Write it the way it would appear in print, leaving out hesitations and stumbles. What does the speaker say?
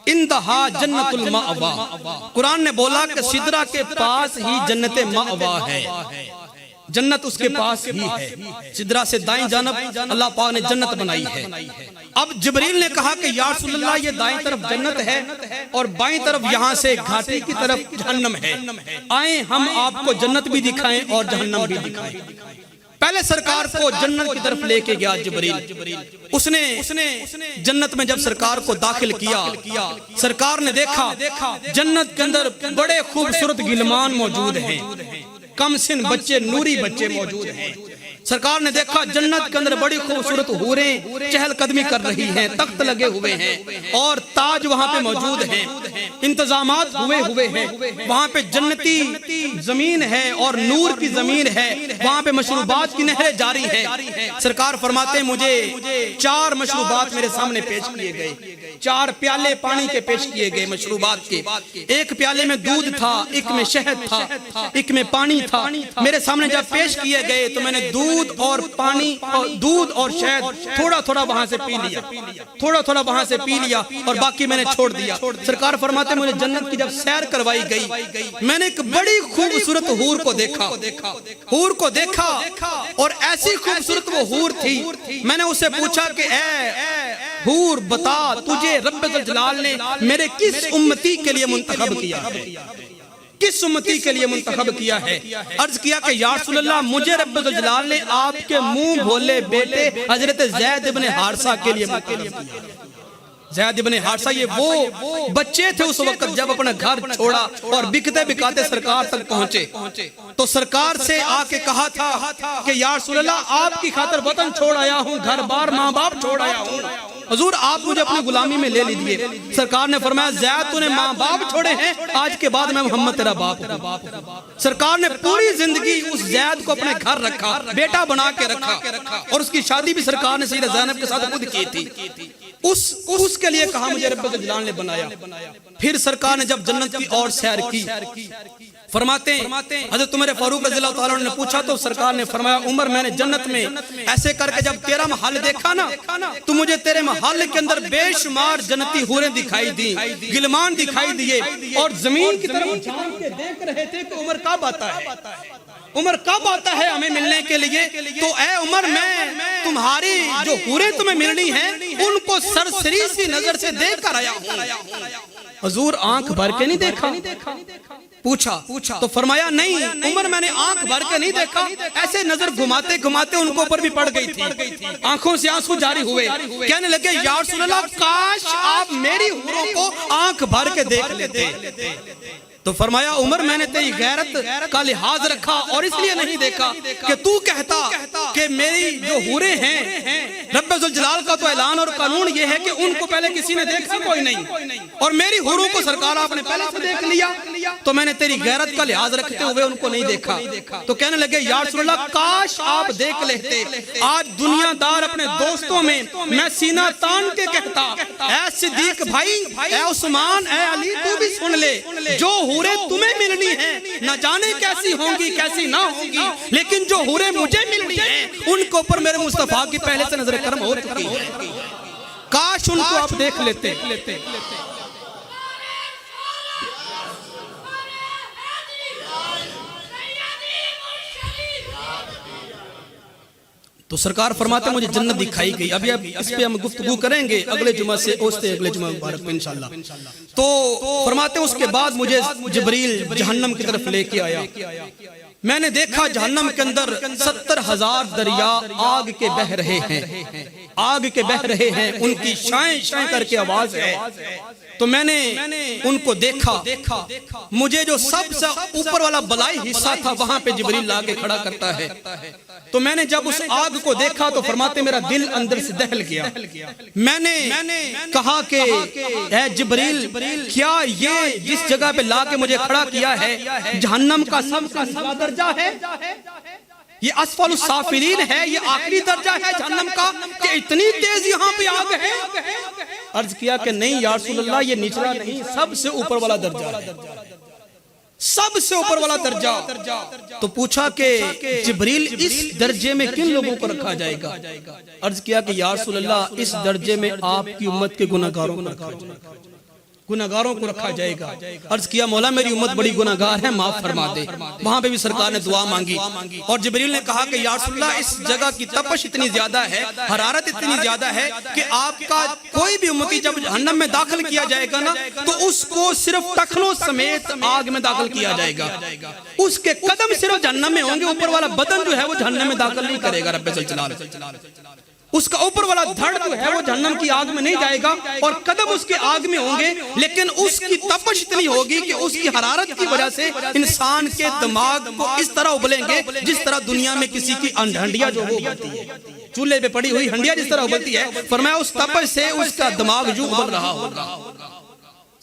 اندہا جنت المأوا، قرآن نے بولا کہ سدرہ کے پاس ہی جنت مأوا ہے، جنت اس کے پاس ہی ہے۔ سدرہ سے دائیں جانب اللہ پاک نے جنت بنائی ہے۔ اب جبریل نے کہا کہ یا رسول اللہ یہ دائیں طرف جنت ہے اور بائیں طرف یہاں سے گھاٹی کی طرف جہنم ہے، آئیں ہم آپ کو جنت بھی دکھائیں اور جہنم بھی دکھائیں۔ پہلے سرکار کو جنت کی طرف لے کے گیا جبریل، اس نے جنت میں جب سرکار کو داخل کیا، سرکار نے دیکھا جنت کے اندر بڑے خوبصورت غلمان موجود ہیں، کم سن بچے، نوری بچے موجود ہیں۔ سرکار نے دیکھا جنت کے اندر بڑی خوبصورت حوریں چہل قدمی کر رہی ہیں، تخت لگے ہوئے ہیں اور تاج وہاں پہ موجود ہیں، انتظامات ہوئے ہیں، وہاں پہ جنتی زمین ہے اور نور کی زمین ہے، وہاں پہ مشروبات کی نہریں جاری ہیں۔ سرکار فرماتے ہیں مجھے 4 مشروبات میرے سامنے پیش کیے گئے، 4 پیالے پانی کے پیش کیے گئے مشروبات کے، ایک پیالے میں دودھ تھا، ایک میں شہد تھا، ایک میں پانی تھا۔ میرے سامنے جب پیش کیے گئے تو میں نے دودھ اور پانی، دودھ اور شہد تھوڑا تھوڑا وہاں سے پی لیا، تھوڑا تھوڑا وہاں سے پی لیا اور باقی میں نے چھوڑ دیا۔ سرکار فرماتے ہیں مجھے جنت کی جب سیر کروائی گئی، میں نے ایک بڑی خوبصورت حور کو دیکھا، حور کو دیکھا اور ایسی خوبصورت وہ حور تھی، میں نے اسے پوچھا کہ اے حور بتا تجھے رب ذوالجلال نے میرے کس امتی کے لیے منتخب کیا ہے، کس امتی کے لیے منتخب کیا ہے؟ عرض کیا کہ یا رسول اللہ مجھے رب ذوالجلال نے آپ کے منہ بھولے بیٹے حضرت زید ابن حارثہ کے لیے منتخب کیا ہے۔ زید ابن حارثہ یہ وہ بچے تھے اس وقت جب اپنا گھر چھوڑا اور بکتے بکاتے سرکار تک پہنچے، تو سرکار سے آ کے کہا تھا کہ یا رسول اللہ آپ کی خاطر وطن چھوڑ آیا ہوں، گھر بار ماں باپ چھوڑ آیا ہوں، حضور آپ مجھے اپنی غلامی میں لے لیجئے۔ سرکار نے فرمایا زید تو نے ماں باپ چھوڑے ہیں، آج کے بعد میں محمد تیرا باپ ہوں۔ سرکار نے پوری زندگی اس زید کو اپنے گھر رکھا، بیٹا بنا کے رکھا اور اس کی شادی بھی سرکار نے سیدہ زینب کے ساتھ خود کی تھی۔ اس کے لیے کہا مجھے رب ذوالجلال نے بنایا۔ پھر سرکار نے جب جنت کی اور سیر کی، فرماتے ہیں حضرت عمر فاروق رضی اللہ تعالیٰ نے پوچھا تو سرکار نے فرمایا عمر میں نے جنت میں ایسے کر کے جب تیرا محل دیکھا نا تو مجھے تیرے محل کے اندر بے شمار جنتی حوریں دکھائی دی، غلمان دکھائی دیے اور زمین کی طرف جھانک کے دیکھ رہے تھے کہ عمر کب آتا ہے، عمر کب آتا ہے ہمیں ملنے کے لیے۔ تو اے عمر میں تمہاری جو حوریں تمہیں ملنی ہیں ان کو سرسری سی نظر سے دیکھ کر آیا ہوں۔ حضور آنکھ بھر کے نہیں دیکھا؟ پوچھا تو فرمایا نہیں عمر میں نے آنکھ بھر کے نہیں دیکھا، ایسے نظر گھماتے گھماتے ان کو اوپر بھی پڑ گئی تھی، آنکھوں سے آنسو جاری ہوئے، کہنے لگے یا رسول اللہ کاش آپ میری حوروں کو آنکھ بھر کے دیکھ لیتے۔ تو فرمایا عمر میں نے تیری غیرت کا لحاظ رکھا اور اس لیے نہیں دیکھا کہ تو کہتا کہ میری جو حوریں ہیں رب ذوالجلال کا تو اعلان اور قانون یہ ہے کہ ان کو پہلے کسی نے دیکھا کوئی نہیں، اور میری حوروں کو سرکار آپ نے پہلے سے دیکھ لیا، تو میں نے تیری غیرت کا لحاظ رکھتے ہوئے ان کو نہیں دیکھا۔ تو کہنے لگے یا رسول اللہ کاش آپ دیکھ لیتے۔ آج دنیا دار اپنے دوستوں میں میں سینہ تان کے کہتا اے صدیق بھائی، اے عثمان، اے علی تو بھی سن لے، جو حوریں تمہیں ملنی ہیں نہ جانے کیسی ہوں گی کیسی نہ ہوں گی، لیکن جو حوریں مجھے ملنی ہیں ان کو اوپر میرے مصطفیٰ کی پہلے سے نظر کرم ہو چکی ہے، کاش ان کو آپ دیکھ لیتے۔ تو سرکار فرماتے مجھے جنت دکھائی گئی۔ ابھی اس پہ ہم گفتگو کریں گے اگلے جمعہ سے، اگلے جمعہ مبارک میں انشاءاللہ۔ تو فرماتے اس کے بعد مجھے جبریل جہنم کی طرف لے کے آیا، میں نے دیکھا جہنم کے اندر 70,000 دریا آگ کے بہ رہے ہیں، آگ کے بہ رہے ہیں، ان کی شائیں شائیں کر کے آواز ہے۔ تو میں نے ان کو دیکھا، مجھے جو سب سے اوپر والا بلائی حصہ تھا وہاں پہ جبریل لا کے کھڑا کرتا ہے۔ تو میں نے جب اس آگ کو دیکھا تو فرماتے میرا دل اندر سے دہل گیا، میں نے کہا کہ اے جبریل کیا یہ جس جگہ پہ لا کے مجھے کھڑا کیا ہے جہنم کا سب سے نچلا درجہ ہے، یہ اسفل السافلین ہے، یہ آخری درجہ ہے جہنم کا کہ اتنی تیز یہاں پہ آگ ہے؟ عرض کیا کہ نہیں یا رسول اللہ یہ نچلا نہیں، سب سے اوپر والا درجہ ہے۔ سب سے اوپر والا درجہ. تو پوچھا کہ جبریل اس درجے میں کن لوگوں کو رکھا جائے گا؟ عرض کیا کہ یا رسول اللہ اس درجے میں آپ کی امت کے گناہگاروں کو رکھا جائے گا، گناہگاروں کو رکھا جائے گا. عرض کیا مولا میری امت بڑی گناہگار ہے، معاف فرما دے. وہاں پہ بھی سرکار نے دعا مانگی اور جبریل نے کہا کہ یا رسول اللہ اس جگہ کی تپش اتنی زیادہ ہے، حرارت اتنی زیادہ ہے کہ آپ کا کوئی بھی امتی جب جہنم میں داخل کیا جائے گا نا تو اس کو صرف ٹخنوں سمیت آگ میں داخل کیا جائے گا. اس کے قدم صرف جہنم میں ہوں گے، اوپر والا بدن جو ہے وہ جہنم میں داخل نہیں کرے گا. رب جلال اس کا اوپر والا دھڑ جو ہے وہ جہنم کی آگ میں نہیں جائے گا اور قدم اس کے آگ میں ہوں گے، لیکن اس کی تپش اتنی ہوگی کہ اس کی حرارت کی وجہ سے انسان کے دماغ کو اس طرح ابلیں گے جس طرح دنیا میں کسی کی ہنڈیا جو ہو ابلتی ہے، چولہے پہ پڑی ہوئی ہنڈیا جس طرح ابلتی ہے. فرمایا اس تپش سے اس کا دماغ جو ابل رہا ہوگا.